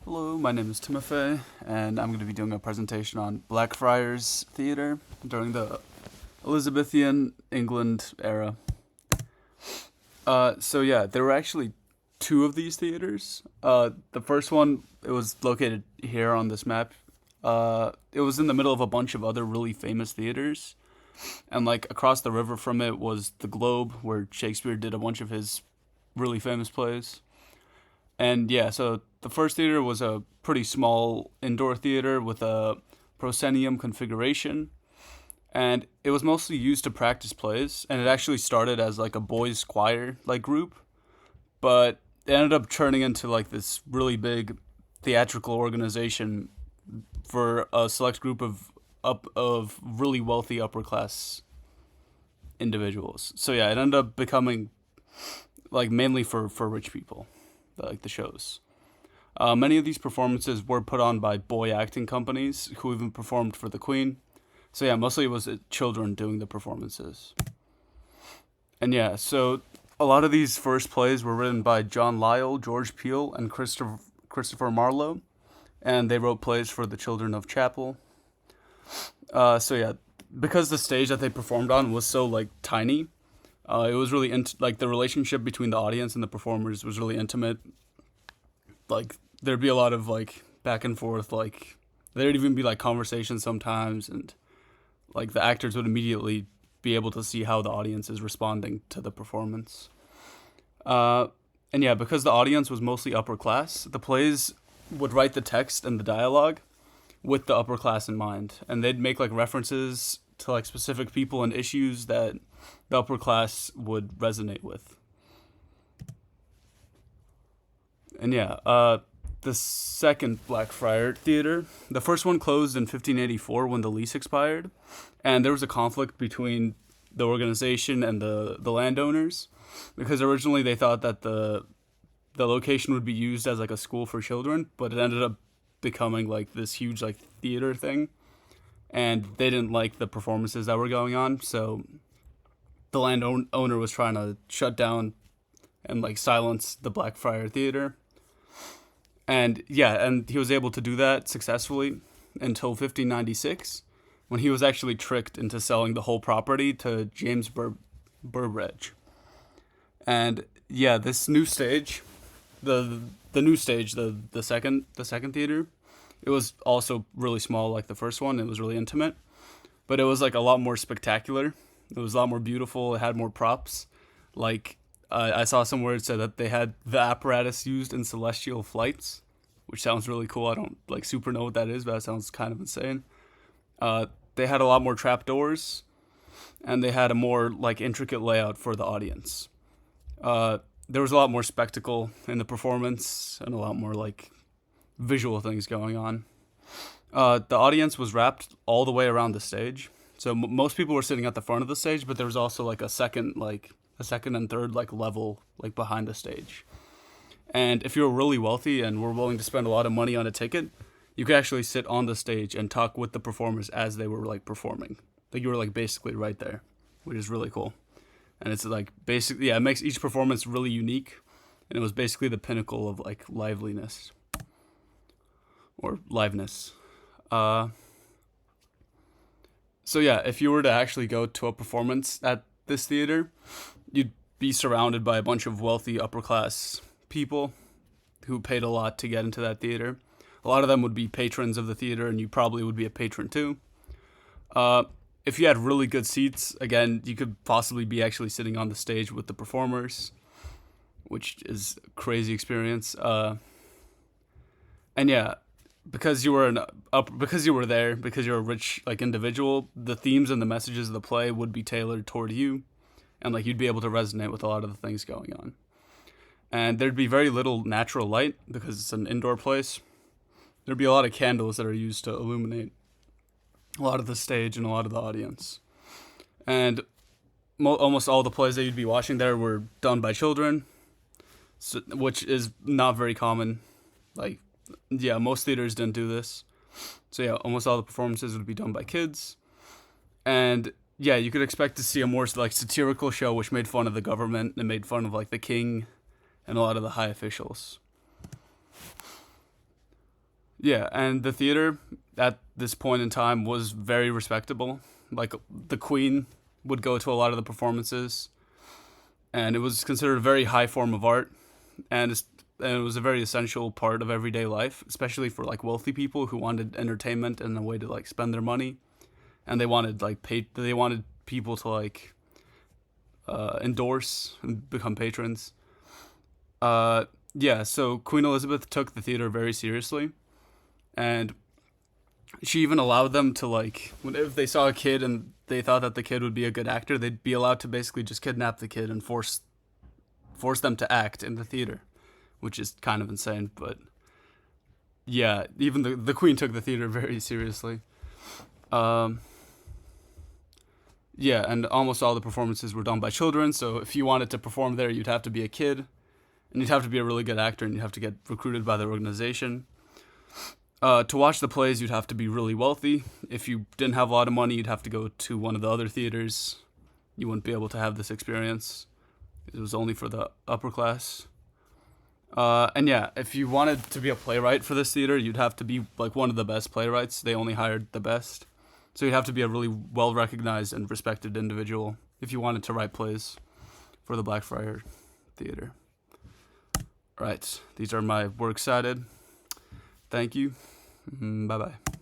Hello, my name is Timofei, and I'm going to be doing a presentation on Blackfriars Theatre during the Elizabethan England era. There were actually two of these theaters. The first one, it was located here on this map. It was in the middle of a bunch of other really famous theaters, and like across the river from it was the Globe, where Shakespeare did a bunch of his really famous plays. And yeah, so the first theater was a pretty small indoor theater with a proscenium configuration, and it was mostly used to practice plays. And it actually started as like a boys' choir like group, but it ended up turning into like this really big theatrical organization for a select group of really wealthy upper class individuals. So yeah, it ended up becoming like mainly for rich people, like the shows. Many of these performances were put on by boy acting companies who even performed for the Queen. So yeah, mostly it was children doing the performances. And yeah, so a lot of these first plays were written by John Lyell, George Peele, and Christopher Marlowe, and they wrote plays for the children of Chapel. Because the stage that they performed on was so like tiny, it was really like the relationship between the audience and the performers was really intimate. Like there'd be a lot of like back and forth, like there'd even be like conversations sometimes, and like the actors would immediately be able to see how the audience is responding to the performance. Uh, and yeah, because the audience was mostly upper class, the plays would write the text and the dialogue with the upper class in mind, and they'd make like references to like specific people and issues that the upper class would resonate with. And yeah, the second Blackfriar Theater, the first one closed in 1584 when the lease expired, and there was a conflict between the organization and the landowners, because originally they thought that the location would be used as like a school for children, but it ended up becoming like this huge like theater thing, and they didn't like the performances that were going on, so the landowner was trying to shut down and like silence the Blackfriar Theater. And yeah, and he was able to do that successfully until 1596, when he was actually tricked into selling the whole property to James Burbridge. And yeah, this new stage, the new stage, the second theater, it was also really small like the first one. It was really intimate, but it was like a lot more spectacular. It was a lot more beautiful. It had more props. Like I saw somewhere it said that they had the apparatus used in celestial flights, which sounds really cool. I don't like super know what that is, but that sounds kind of insane. They had a lot more trapdoors, and they had a more like intricate layout for the audience. There was a lot more spectacle in the performance and a lot more like visual things going on. The audience was wrapped all the way around the stage, so most people were sitting at the front of the stage, but there was also like a second and third like level like behind the stage. And if you were really wealthy and were willing to spend a lot of money on a ticket, you could actually sit on the stage and talk with the performers as they were like performing. Like you were like basically right there, which is really cool. And it's like basically, yeah, it makes each performance really unique, and it was basically the pinnacle of like liveliness or liveness. Uh, so yeah, if you were to actually go to a performance at this theater, you'd be surrounded by a bunch of wealthy upper class people who paid a lot to get into that theater. A lot of them would be patrons of the theater, and you probably would be a patron too. Uh, if you had really good seats, again, you could possibly be actually sitting on the stage with the performers, which is a crazy experience. And yeah, because you were because you were there, because you're a rich like individual, the themes and the messages of the play would be tailored toward you, and like you'd be able to resonate with a lot of the things going on. And there'd be very little natural light because it's an indoor place. There'd be a lot of candles that are used to illuminate a lot of the stage and a lot of the audience. And almost all the plays that you'd be watching there were done by children, so, which is not very common. Like, yeah, most theaters didn't do this. So yeah, almost all the performances would be done by kids. And yeah, you could expect to see a more like satirical show which made fun of the government and made fun of like the king and a lot of the high officials. Yeah, and the theater at this point in time was very respectable. Like the Queen would go to a lot of the performances, and it was considered a very high form of art, and it was a very essential part of everyday life, especially for like wealthy people who wanted entertainment and a way to like spend their money, and they wanted people to like endorse and become patrons. Yeah, so Queen Elizabeth took the theater very seriously, and she even allowed them to like if they saw a kid and they thought that the kid would be a good actor, they'd be allowed to basically just kidnap the kid and force them to act in the theater, which is kind of insane. But yeah, even the Queen took the theater very seriously. Um, yeah, and almost all the performances were done by children. So if you wanted to perform there, you'd have to be a kid, and you'd have to be a really good actor, and you'd have to get recruited by the organization. To watch the plays, you'd have to be really wealthy. If you didn't have a lot of money, you'd have to go to one of the other theaters. You wouldn't be able to have this experience. It was only for the upper class. And yeah, if you wanted to be a playwright for this theater, you'd have to be like one of the best playwrights. They only hired the best. So you'd have to be a really well recognized and respected individual if you wanted to write plays for the Blackfriars Theater. Right, these are my works cited. Thank you. Bye bye.